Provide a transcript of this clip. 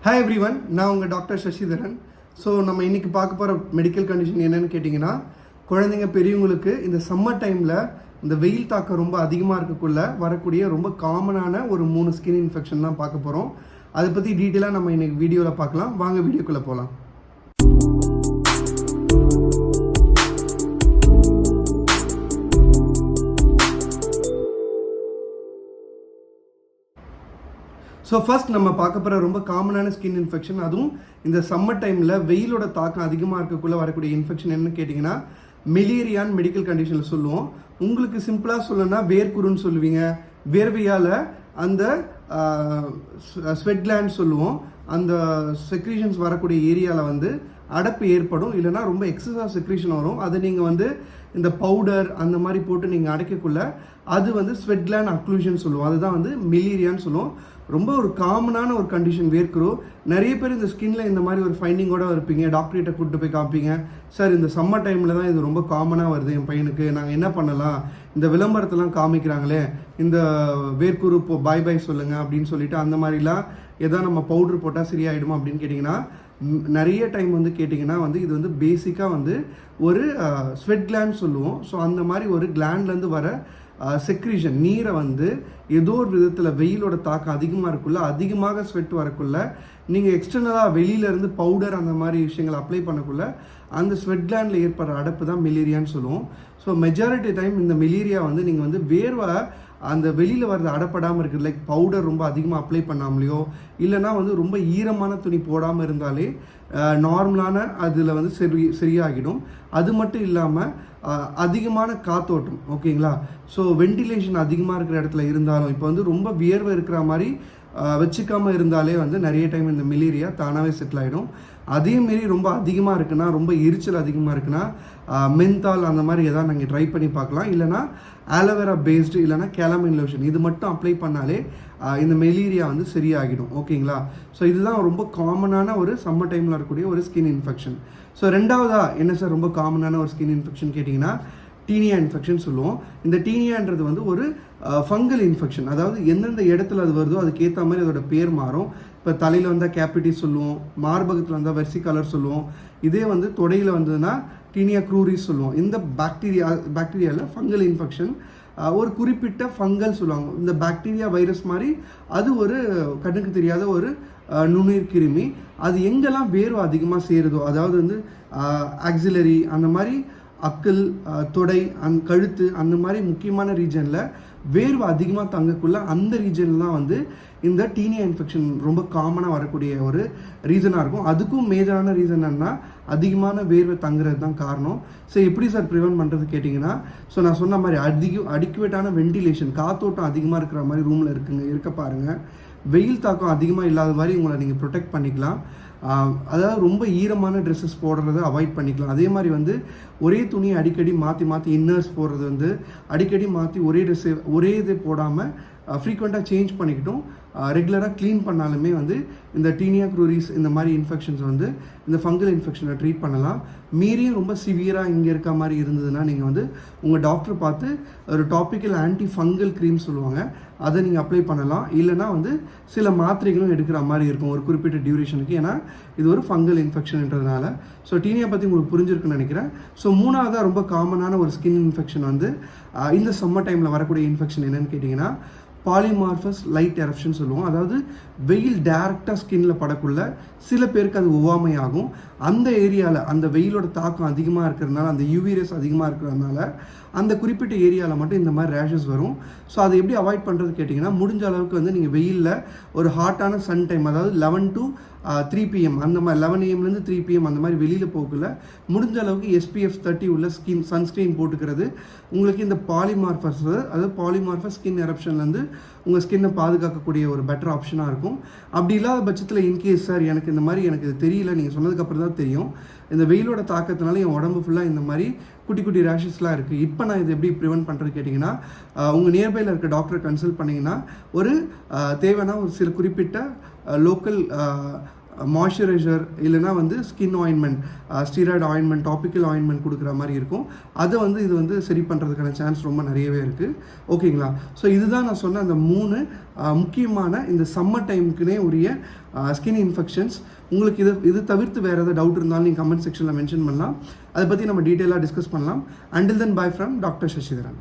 Hi everyone, நான் உங்கள் doctor Sasitharan. So நம்ம இன்றைக்கி பார்க்க போகிற மெடிக்கல் கண்டிஷன் என்னென்னு கேட்டிங்கன்னா, குழந்தைங்க பெரியவங்களுக்கு இந்த சம்மர் டைமில் இந்த வெயில் தாக்கம் ரொம்ப அதிகமாக இருக்கக்குள்ள வரக்கூடிய ரொம்ப காமனான ஒரு 3 ஸ்கின் இன்ஃபெக்ஷன் தான் பார்க்க போகிறோம். அதை பற்றி டீட்டெயிலாக நம்ம இன்றைக்கி வீடியோவில் பார்க்கலாம். வாங்க வீடியோக்குள்ளே போகலாம். ஸோ ஃபர்ஸ்ட் நம்ம பார்க்க போகிற ரொம்ப காமனான ஸ்கின் இன்ஃபெக்ஷன், அதுவும் இந்த சம்மர் டைமில் வெயிலோட தாக்கம் அதிகமாக இருக்கக்குள்ளே வரக்கூடிய இன்ஃபெக்ஷன் என்னன்னு கேட்டிங்கன்னா மெலேரியான்னு மெடிக்கல் கண்டிஷனில் சொல்லுவோம். உங்களுக்கு சிம்பிளாக சொல்லணும்னா வேர்க்குருன்னு சொல்லுவீங்க. வேர்வையால் அந்த ஸ்வெட் கிளாண்ட் சொல்லுவோம், அந்த செக்ரீஷன்ஸ் வரக்கூடிய ஏரியாவில் வந்து அடப்பு ஏற்படும், இல்லைனா ரொம்ப எக்ஸஸாக செக்ரீஷன் வரும். அதை நீங்கள் இந்த பவுடர் அந்த மாதிரி போட்டு நீங்கள் அடைக்கக்குள்ள அது ஸ்வெட் கிளாண்ட் அக்ளூஷன் சொல்லுவோம். அதுதான் மெலேரியான்னு சொல்லுவோம். ரொம்ப ஒரு காமனான ஒரு கண்டிஷன் வேர்க்குரு. நிறைய பேர் இந்த ஸ்கின்ல இந்த மாதிரி ஒரு ஃபைண்டிங்கோட இருப்பீங்க. டாக்டர்கிட்ட கூப்பிட்டு போய் காமிப்பீங்க, சார் இந்த சம்மர் டைமில் தான் இது ரொம்ப காமனாக வருது என் பையனுக்கு, நாங்கள் என்ன பண்ணலாம், இந்த விளம்பரத்தெல்லாம் காமிக்கிறாங்களே, இந்த வேர்க்குரு இப்போ பாய் சொல்லுங்கள் அப்படின்னு சொல்லிட்டு அந்த மாதிரிலாம் எதாவது நம்ம பவுட்ரு போட்டால் சரியாயிடுமா அப்படின்னு கேட்டிங்கன்னா, நிறைய டைம் கேட்டிங்கன்னா இது பேசிக்காக ஒரு ஸ்வெட் கிளாண்ட் சொல்லுவோம். ஸோ அந்த மாதிரி ஒரு கிளாண்ட்லேருந்து வர செக்ரீஷன் நீரை ஏதோ ஒரு விதத்தில் வெயிலோட தாக்கம் அதிகமாக இருக்குள்ள, அதிகமாக ஸ்வெட் வரக்குள்ள நீங்கள் எக்ஸ்டர்னலாக வெளியிலேருந்து பவுடர் அந்த மாதிரி விஷயங்களை அப்ளை பண்ணக்குள்ள அந்த ஸ்வெட் கிளாண்டில் ஏற்படுற அடப்பு தான் மெலேரியான்னு சொல்லுவோம். ஸோ மெஜாரிட்டி டைம் இந்த மெலேரியா நீங்கள் வேர்வை அந்த வெளியில் வர்றது அடப்படாமல் இருக்குது, லைக் பவுடர் ரொம்ப அதிகமாக அப்ளை பண்ணாமலையோ இல்லைனா ரொம்ப ஈரமான துணி போடாமல் இருந்தாலே நார்மலான அதில் சரியாகிடும். அது மட்டும் இல்லாமல் அதிகமான காத்தோட்டம், ஓகேங்களா. ஸோ வென்டிலேஷன் அதிகமாக இருக்கிற இடத்துல இருந்தாலும் இப்போ ரொம்ப வியர்வை இருக்கிற மாதிரி வச்சுக்காமல் இருந்தாலே நிறைய டைம் இந்த மெலேரியா தானாகவே செட்டில் ஆகிடும். அதேமாரி ரொம்ப அதிகமாக இருக்குன்னா, ரொம்ப எரிச்சல் அதிகமாக இருக்குன்னா மென்தால் அந்த மாதிரி எதாவது நாங்கள் ட்ரை பண்ணி பார்க்கலாம். இல்லைனா ஆலோவேரா பேஸ்டு இல்லைனா கேலமைன் லோஷன் இது மட்டும் அப்ளை பண்ணாலே இந்த மெலேரியா சரியாகிடும், ஓகேங்களா. ஸோ இதுதான் ரொம்ப காமனான ஒரு சம்மர் டைமில் இருக்கக்கூடிய ஒரு ஸ்கின் இன்ஃபெக்ஷன். ஸோ ரெண்டாவதாக என்ன சார் ரொம்ப காமனான ஒரு ஸ்கின் இன்ஃபெக்ஷன் கேட்டிங்கன்னா டீனியா இன்ஃபெக்ஷன் சொல்லுவோம். இந்த டீனியான்றது ஒரு ஃபங்கல் இன்ஃபெக்ஷன். அதாவது எந்தெந்த இடத்துல அது வருதோ அதுக்கேற்ற மாதிரி அதோட பேர் மாறும். இப்போ தலையில் வந்தால் கேப்பிட்டிஸ் சொல்லுவோம், மார்பகத்தில் வந்தால் வெர்சிகலர் சொல்லுவோம். இதே தொடையில் வந்ததுன்னா டீனியா க்ரூரிஸ் சொல்லுவோம். இந்த பாக்டீரியாவில் ஃபங்கல் இன்ஃபெக்ஷன், ஒரு குறிப்பிட்ட ஃபங்கல் சொல்லுவாங்க. இந்த பாக்டீரியா வைரஸ் மாதிரி அது ஒரு கண்ணுக்கு தெரியாத ஒரு நுண்ணுயிர் கிருமி. அது எங்கெல்லாம் வேர்வை அதிகமாக சேருதோ, அதாவது ஆக்சிலரி அந்த மாதிரி அக்கல், தொடை, கழுத்து அந்த மாதிரி முக்கியமான ரீஜனில் வேர்வை அதிகமாக தங்கக்குள்ள அந்த ரீஜன்லாம் இந்த டீனியா இன்ஃபெக்ஷன் ரொம்ப காமனாக வரக்கூடிய ஒரு ரீசனாக இருக்கும். அதுக்கும் மேஜரான ரீசன் என்னன்னா அதிகமான வேர்வை தங்குறது தான் காரணம். ஸோ எப்படி சார் ப்ரிவென்ட் பண்ணுறது கேட்டிங்கன்னா, ஸோ நான் சொன்ன மாதிரி அடிக்குவேட்டான வென்டிலேஷன், காத்தோட்டம் அதிகமாக இருக்கிற மாதிரி ரூமில் இருக்க பாருங்கள். வெயில் தாக்கம் அதிகமாக இல்லாத மாதிரி உங்களை நீங்கள் ப்ரொடெக்ட் பண்ணிக்கலாம். அதாவது ரொம்ப ஈரமான ட்ரெஸ்ஸஸ் போடுறத அவாய்ட் பண்ணிக்கலாம். அதே மாதிரி ஒரே துணியை அடிக்கடி மாற்றி இன்னர்ஸ் போடுறது அடிக்கடி மாற்றி ஒரே இது போடாமல் ஃப்ரீக்வெண்ட்டாக சேஞ்ச் பண்ணிக்கிட்டும் ரெகுலராக க்ளீன் பண்ணாலுமே இந்த டீனியா க்ரூரிஸ் இந்த மாதிரி இன்ஃபெக்ஷன்ஸ் இந்த ஃபங்கல் இன்ஃபெக்ஷனை ட்ரீட் பண்ணலாம். மீறியும் ரொம்ப சிவியராக இங்கே இருக்க மாதிரி இருந்ததுன்னா நீங்கள் உங்கள் டாக்டரை பார்த்து ஒரு டாப்பிக்கல் ஆன்டி ஃபங்கல் க்ரீம் சொல்லுவாங்க, அதை நீங்கள் அப்ளை பண்ணலாம். இல்லைனா சில மாத்திரைகளும் எடுக்கிற மாதிரி இருக்கும் ஒரு குறிப்பிட்ட டியூரேஷனுக்கு, ஏன்னா இது ஒரு ஃபங்கல் இன்ஃபெக்ஷன்ன்றதுனால. ஸோ டீனியா பற்றி உங்களுக்கு புரிஞ்சிருக்குன்னு நினைக்கிறேன். ஸோ மூணாவதாக ரொம்ப காமனான ஒரு ஸ்கின் இன்ஃபெக்ஷன் இந்த சம்மர் டைமில் வரக்கூடிய இன்ஃபெக்ஷன் என்னென்னு கேட்டிங்கன்னா பாலிமார்ஃபஸ் லைட் எரப்ஷன் சொல்லுவோம். அதாவது வெயில் டேரெக்டாக ஸ்கின்ல படக்குள்ள சில பேருக்கு அது ஒவ்வாமையாகும். அந்த ஏரியாவில் அந்த வெயிலோட தாக்கம் அதிகமாக இருக்கிறதுனால, அந்த யூவி ரேஸ் அதிகமாக இருக்கிறதுனால அந்த குறிப்பிட்ட ஏரியாவில் மட்டும் இந்த மாதிரி ரேஷஸ் வரும். ஸோ அதை எப்படி அவாய்ட் பண்ணுறது கேட்டிங்கன்னா, முடிஞ்ச அளவுக்கு நீங்கள் வெயிலில் ஒரு ஹாட்டான சன் டைம், அதாவது 11 to 3 PM அந்த மாதிரி 11 AM 3 PM அந்த மாதிரி வெளியில் போகல முடிஞ்ச அளவுக்கு SPF 30 உள்ள சன்ஸ்க்ரீன் போட்டுக்கிறது உங்களுக்கு இந்த பாலிமார்ஃபஸ், அதாவது பாலிமார்ஃபஸ் ஸ்கின் எரப்ஷன்லேருந்து உங்கள் ஸ்கின்னை பாதுகாக்கக்கூடிய ஒரு பெட்டர் ஆப்ஷனாக இருக்கும். அப்படி இல்லாத பட்சத்தில் இன்கேஸ் சார் எனக்கு இந்த மாதிரி எனக்கு தெரியல, நீங்கள் சொன்னதுக்கப்புறம் தான் தெரியும், இந்த வெயிலோட தாக்கத்தினால என் உடம்பு ஃபுல்லாக இந்த மாதிரி குட்டி குட்டி ரேஷஸ்லாம் இருக்குது, இப்போ நான் இதை எப்படி ப்ரிவென்ட் பண்ணுறது கேட்டிங்கன்னா, உங்கள் நியர்பையில் இருக்க டாக்டரை கன்சல்ட் பண்ணிங்கன்னா ஒரு தேவையான ஒரு சில குறிப்பிட்ட லோக்கல் மாய்ஸ்சரைசர் இல்லைனா வந்து skin ointment, steroid ointment, topical ointment கொடுக்குற மாதிரி இருக்கும். அதை வந்து இது வந்து சரி பண்ணுறதுக்கான சான்ஸ் ரொம்ப நிறையவே இருக்குது. ஓகேங்களா? ஸோ இதுதான் நான் சொன்ன அந்த 3 முக்கியமான இந்த சம்மர் டைமுக்குனே உரிய ஸ்கின் இன்ஃபெக்ஷன்ஸ். உங்களுக்கு இது தவிர்த்து வேறு ஏதாவது டவுட் இருந்தாலும் நீங்கள் கமெண்ட் செக்ஷனில் மென்ஷன் பண்ணலாம். அதை பற்றி நம்ம டீட்டெயிலாக டிஸ்கஸ் பண்ணலாம். Until then bye from doctor Sasitharan.